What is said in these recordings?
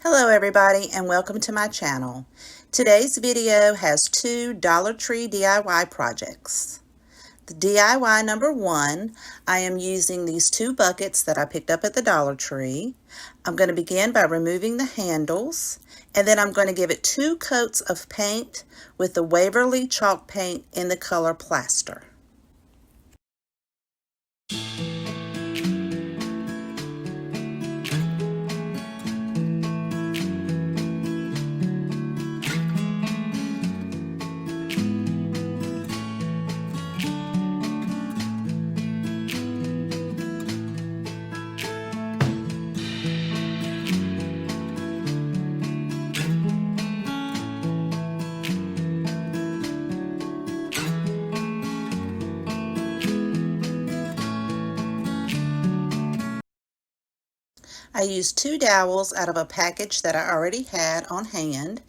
Hello everybody and welcome to my channel. Today's video has two Dollar Tree DIY projects. The DIY number one, I am using these two buckets that I picked up at the Dollar Tree. I'm going to begin by removing the handles, and then I'm going to give it 2 coats of paint with the Waverly chalk paint in the color Plaster. I used 2 dowels out of a package that I already had on hand,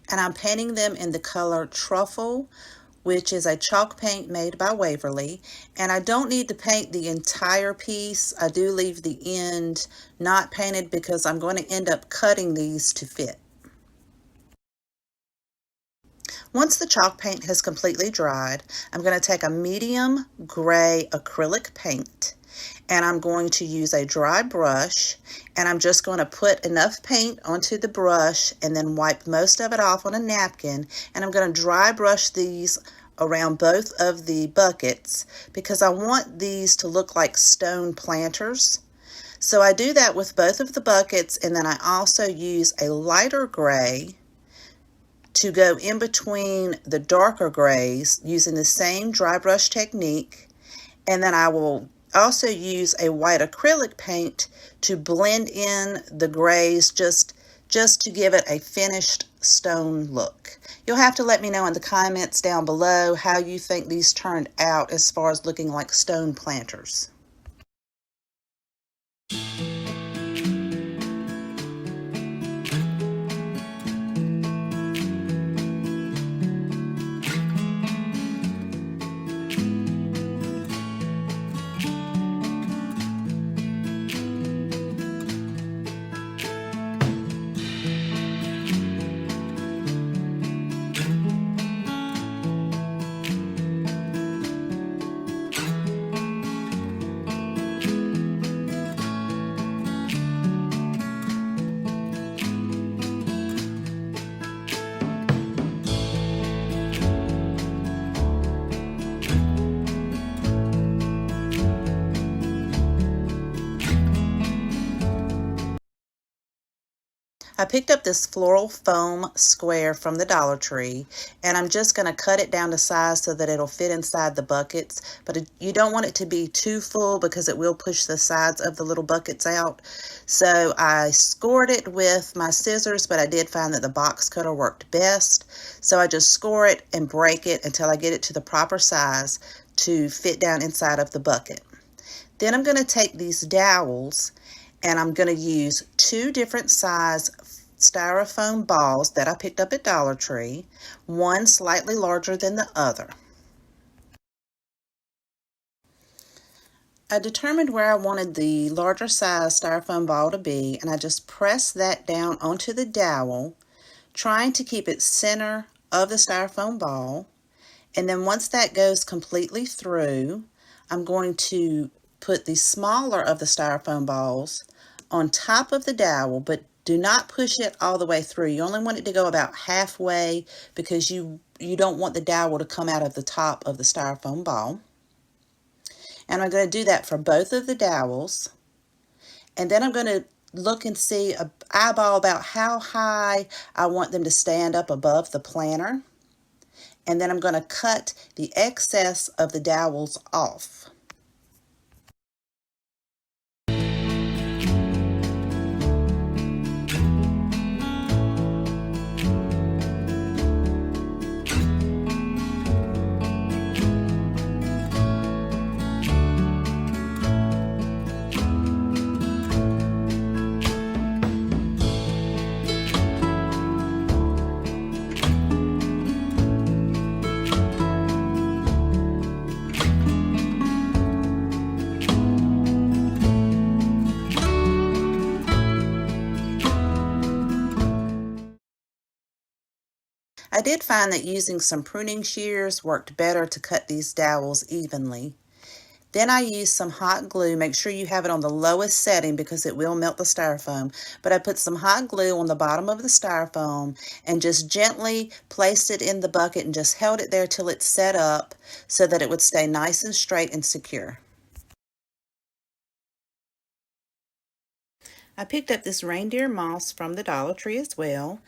and I'm painting them in the color Truffle, which is a chalk paint made by Waverly. And I don't need to paint the entire piece. I do leave the end not painted because I'm going to end up cutting these to fit. Once the chalk paint has completely dried, I'm going to take a medium gray acrylic paint, and I'm going to use a dry brush, and I'm just going to put enough paint onto the brush and then wipe most of it off on a napkin, and I'm going to dry brush these around both of the buckets because I want these to look like stone planters. So I do that with both of the buckets, and then I also use a lighter gray to go in between the darker grays using the same dry brush technique, and then I will also use a white acrylic paint to blend in the grays just to give it a finished stone look. You'll have to let me know in the comments down below how you think these turned out as far as looking like stone planters. I picked up this floral foam square from the Dollar Tree, and I'm just going to cut it down to size so that it'll fit inside the buckets, but you don't want it to be too full because it will push the sides of the little buckets out. So I scored it with my scissors, but I did find that the box cutter worked best. So I just score it and break it until I get it to the proper size to fit down inside of the bucket. Then I'm going to take these dowels, and I'm going to use 2 different size styrofoam balls that I picked up at Dollar Tree, one slightly larger than the other. I determined where I wanted the larger size styrofoam ball to be, and I just pressed that down onto the dowel, trying to keep it center of the styrofoam ball. And then once that goes completely through, I'm going to put the smaller of the styrofoam balls on top of the dowel, but do not push it all the way through. You only want it to go about halfway because you don't want the dowel to come out of the top of the styrofoam ball. And I'm going to do that for both of the dowels. And then I'm going to look and see an eyeball about how high I want them to stand up above the planter. And then I'm going to cut the excess of the dowels off. I did find that using some pruning shears worked better to cut these dowels evenly. Then I used some hot glue. Make sure you have it on the lowest setting because it will melt the styrofoam. But I put some hot glue on the bottom of the styrofoam and just gently placed it in the bucket and just held it there till it set up so that it would stay nice and straight and secure. I picked up this reindeer moss from the Dollar Tree as well,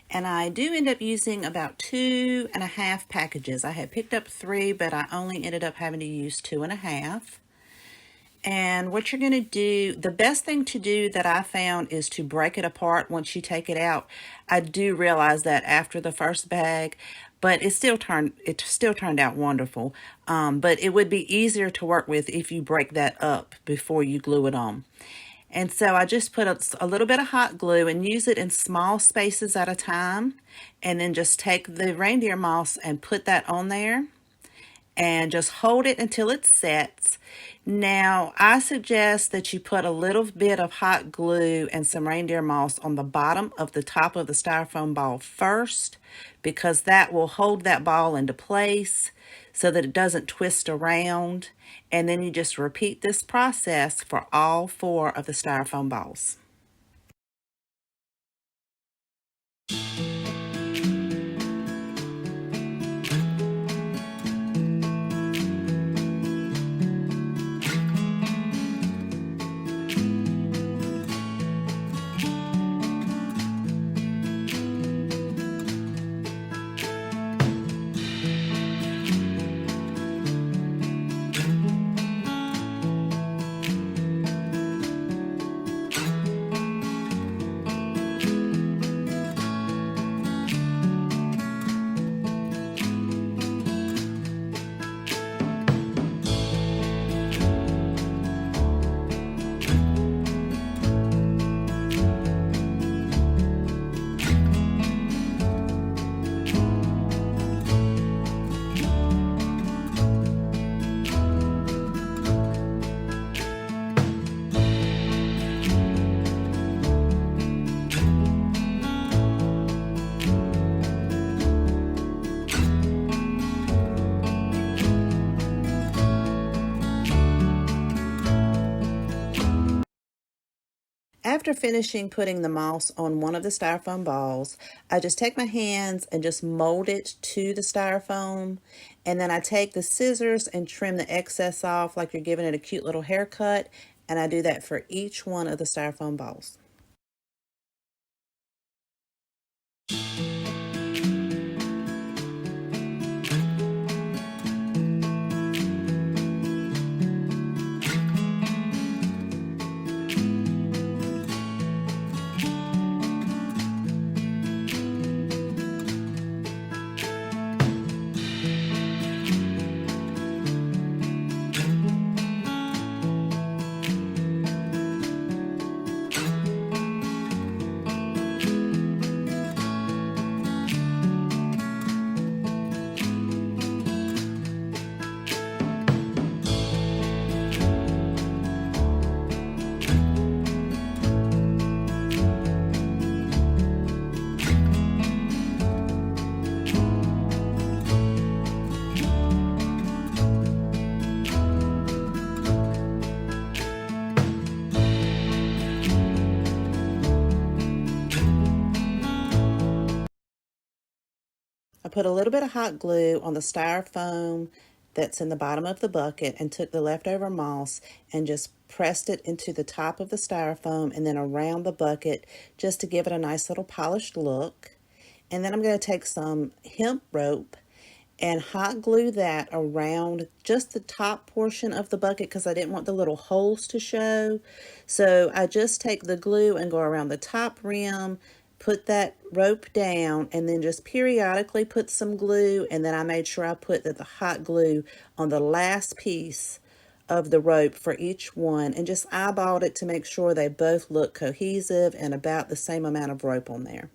and I do end up using about 2.5 packages. I had picked up 3, but I only ended up having to use 2.5. And what you're going to do, the best thing to do that I found is to break it apart once you take it out. I do realize that after the first bag, but it still turned out wonderful. But it would be easier to work with if you break that up before you glue it on. And so I just put a little bit of hot glue and use it in small spaces at a time. And then just take the reindeer moss and put that on there. And just hold it until it sets. Now, I suggest that you put a little bit of hot glue and some reindeer moss on the bottom of the top of the styrofoam ball first, because that will hold that ball into place so that it doesn't twist around. And then you just repeat this process for all 4 of the styrofoam balls. After finishing putting the moss on one of the styrofoam balls, I just take my hands and just mold it to the styrofoam. And then I take the scissors and trim the excess off like you're giving it a cute little haircut. And I do that for each one of the styrofoam balls. I put a little bit of hot glue on the styrofoam that's in the bottom of the bucket and took the leftover moss and just pressed it into the top of the styrofoam and then around the bucket just to give it a nice little polished look. And then I'm going to take some hemp rope and hot glue that around just the top portion of the bucket because I didn't want the little holes to show. So I just take the glue and go around the top rim, put that rope down, and then just periodically put some glue. And then I made sure I put the hot glue on the last piece of the rope for each one and just eyeballed it to make sure they both look cohesive and about the same amount of rope on there.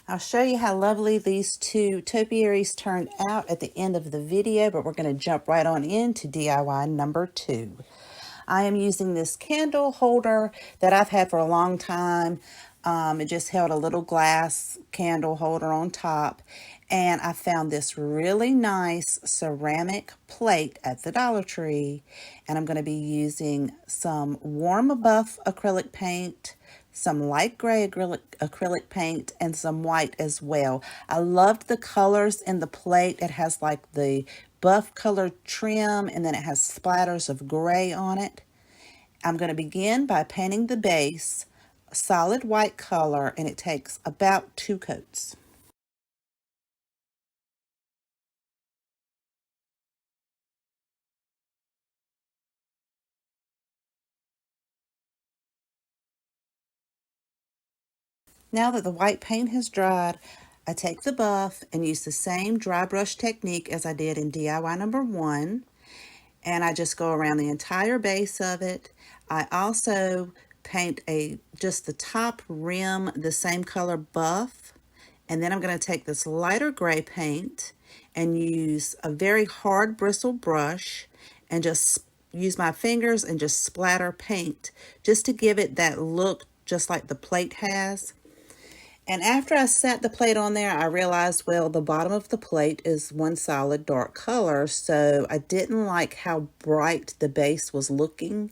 I'll show you how lovely these two topiaries turned out at the end of the video, but we're going to jump right on into DIY number 2. I am using this candle holder that I've had for a long time. It just held a little glass candle holder on top. And I found this really nice ceramic plate at the Dollar Tree. And I'm going to be using some warm buff acrylic paint, some light gray acrylic paint, and some white as well. I loved the colors in the plate. It has like the buff colored trim, and then it has splatters of gray on it. I'm going to begin by painting the base a solid white color, and it takes about 2 coats. Now that the white paint has dried, I take the buff and use the same dry brush technique as I did in DIY number 1. And I just go around the entire base of it. I also paint just the top rim the same color buff. And then I'm going to take this lighter gray paint and use a very hard bristle brush and just use my fingers and just splatter paint just to give it that look just like the plate has. And after I set the plate on there, I realized, well, the bottom of the plate is one solid dark color, so I didn't like how bright the base was looking.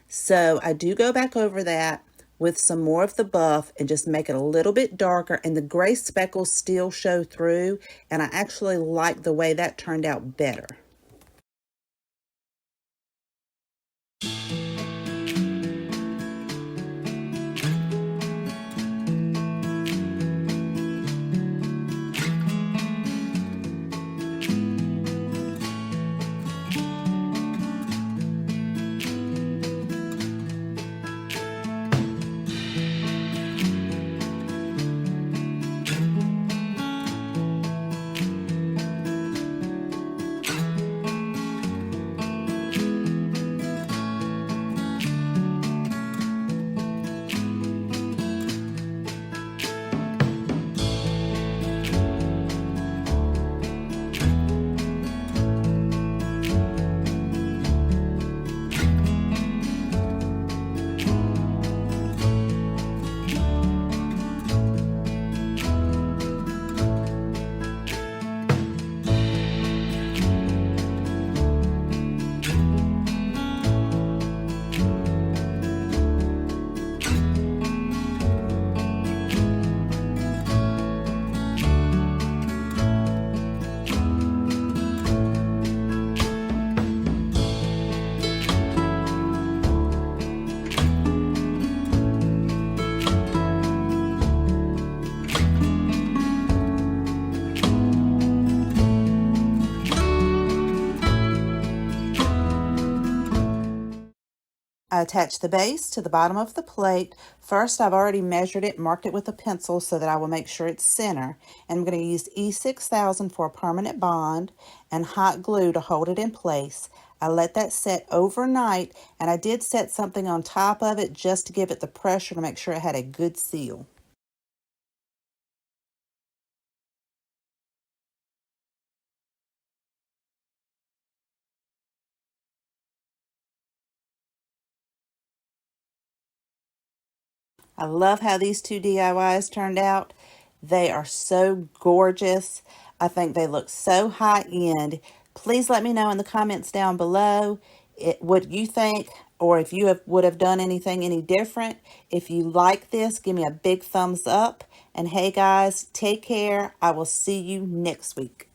So I do go back over that with some more of the buff and just make it a little bit darker, and the gray speckles still show through, and I actually like the way that turned out better. I attach the base to the bottom of the plate. First, I've already measured it, marked it with a pencil so that I will make sure it's center. And I'm going to use E6000 for a permanent bond and hot glue to hold it in place. I let that set overnight, and I did set something on top of it just to give it the pressure to make sure it had a good seal. I love how these two DIYs turned out. They are so gorgeous. I think they look so high-end. Please let me know in the comments down below what you think, or if you would have done anything any different. If you like this, give me a big thumbs up. And hey guys, take care. I will see you next week.